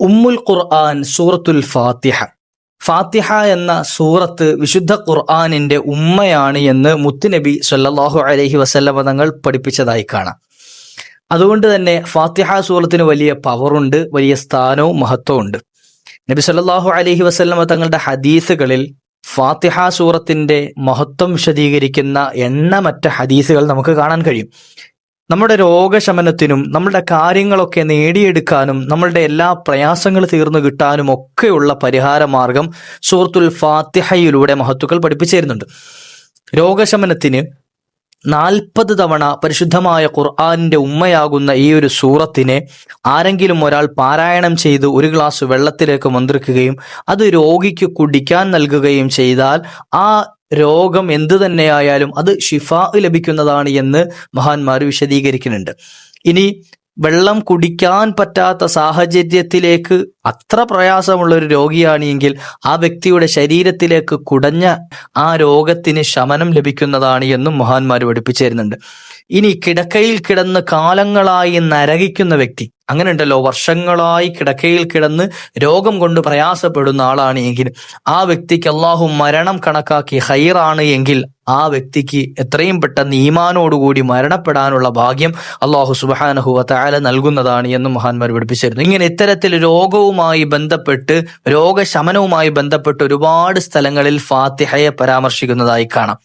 ഉമ്മുൽ ഖുർആൻ സൂറത്തുൽ ഫാത്തിഹ. ഫാത്തിഹ എന്ന സൂറത്ത് വിശുദ്ധ ഖുർആനിന്റെ ഉമ്മയാണ് എന്ന് മുത്തുനബി സല്ലല്ലാഹു അലൈഹി വസല്ലമ തങ്ങൾ പഠിപ്പിച്ചതായി കാണാം. അതുകൊണ്ട് തന്നെ ഫാത്തിഹ സൂറത്തിന് വലിയ പവറുണ്ട്, വലിയ സ്ഥാനവും മഹത്വവും ഉണ്ട്. നബി സല്ലല്ലാഹു അലൈഹി വസല്ലമ തങ്ങളുടെ ഹദീസുകളിൽ ഫാത്തിഹ സൂറത്തിന്റെ മഹത്വം വിശദീകരിക്കുന്ന എണ്ണമറ്റ ഹദീസുകൾ നമുക്ക് കാണാൻ കഴിയും. നമ്മുടെ രോഗശമനത്തിനും നമ്മളുടെ കാര്യങ്ങളൊക്കെ നേടിയെടുക്കാനും നമ്മളുടെ എല്ലാ പ്രയാസങ്ങൾ തീർന്നു കിട്ടാനും ഒക്കെയുള്ള പരിഹാര മാർഗം സൂറത്തുൽ ഫാത്തിഹയിലൂടെ മഹത്തുക്കൾ പഠിപ്പിച്ചു തരുന്നുണ്ട്. രോഗശമനത്തിന് 40 തവണ പരിശുദ്ധമായ ഖുർആനിന്റെ ഉമ്മയാകുന്ന ഈ ഒരു സൂറത്തിനെ ആരെങ്കിലും ഒരാൾ പാരായണം ചെയ്ത് ഒരു ഗ്ലാസ് വെള്ളത്തിലേക്ക് മന്ത്രിക്കുകയും അത് രോഗിക്ക് കുടിക്കാൻ നൽകുകയും ചെയ്താൽ ആ രോഗം എന്തു തന്നെയായാലും അത് ഷിഫാ ലഭിക്കുന്നതാണ് എന്ന് മഹാന്മാർ വിശദീകരിക്കുന്നുണ്ട്. ഇനി വെള്ളം കുടിക്കാൻ പറ്റാത്ത സാഹചര്യത്തിലേക്ക് അത്ര പ്രയാസമുള്ള ഒരു രോഗിയാണ് എങ്കിൽ ആ വ്യക്തിയുടെ ശരീരത്തിലേക്ക് കുടഞ്ഞ ആ രോഗത്തിന് ശമനം ലഭിക്കുന്നതാണ് എന്നും മഹാന്മാർ പഠിപ്പിച്ചു തരുന്നുണ്ട്. ഇനി കിടക്കയിൽ കിടന്ന് കാലങ്ങളായി നരകിക്കുന്ന വ്യക്തി, അങ്ങനെ ഉണ്ടല്ലോ, വർഷങ്ങളായി കിടക്കയിൽ കിടന്ന് രോഗം കൊണ്ട് പ്രയാസപ്പെടുന്ന ആളാണ് എങ്കിൽ ആ വ്യക്തിക്ക് അള്ളാഹു മരണം കണക്കാക്കി ഹൈറാണ് എങ്കിൽ ആ വ്യക്തിക്ക് എത്രയും പെട്ടെന്ന് ഈമാനോടുകൂടി മരണപ്പെടാനുള്ള ഭാഗ്യം അള്ളാഹു സുബ്ഹാനഹു വ തആല നൽകുന്നതാണ് എന്ന് മഹാന്മാർ പഠിപ്പിച്ചിരുന്നു. ഇങ്ങനെ ഇത്തരത്തിൽ രോഗവുമായി ബന്ധപ്പെട്ട് രോഗശമനവുമായി ബന്ധപ്പെട്ട് ഒരുപാട് സ്ഥലങ്ങളിൽ ഫാത്തിഹയെ പരാമർശിക്കുന്നതായി കാണാം.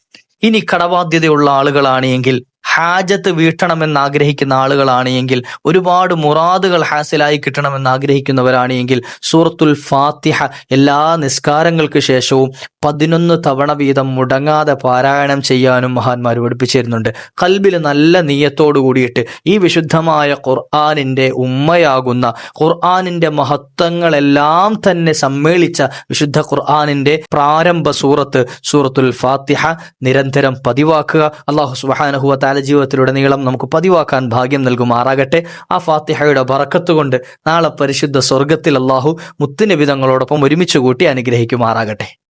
ഇനി കടബാധ്യതയുള്ള ആളുകളാണ് എങ്കിൽ, ഹാജത്ത് വീട്ടണമെന്ന് ആഗ്രഹിക്കുന്ന ആളുകളാണ് എങ്കിൽ, ഒരുപാട് മുറാദുകൾ ഹാസിലായി കിട്ടണമെന്ന് ആഗ്രഹിക്കുന്നവരാണ് എങ്കിൽ സൂറത്തുൽ ഫാത്തിഹ എല്ലാ നിസ്കാരങ്ങൾക്ക് ശേഷവും 11 തവണ വീതം മുടങ്ങാതെ പാരായണം ചെയ്യാനും മഹാന്മാർ പഠിപ്പിച്ചിരുന്നുണ്ട്. ഖൽബിൽ നല്ല നിയ്യത്തോടു കൂടിയിട്ട് ഈ വിശുദ്ധമായ ഖുർആനിന്റെ ഉമ്മയാകുന്ന ഖുർആനിന്റെ മഹത്വങ്ങളെല്ലാം തന്നെ സമ്മേളിച്ച വിശുദ്ധ ഖുർആനിന്റെ പ്രാരംഭ സൂറത്തുൽ ഫാത്തിഹ നിരന്തരം പതിവാക്കുക. അല്ലാഹു സുബ്ഹാനഹു വ തആല ജീവിതത്തിലുടനീളം നമുക്ക് പതിവാക്കാൻ ഭാഗ്യം നൽകുമാറാകട്ടെ. ആ ഫാത്തിഹയുടെ ബറക്കത്ത് കൊണ്ട് നാളെ പരിശുദ്ധ സ്വർഗത്തിൽ അല്ലാഹു മുത്തുനബി തങ്ങളോടൊപ്പം ഒരുമിച്ച് കൂട്ടി അനുഗ്രഹിക്കുമാറാകട്ടെ.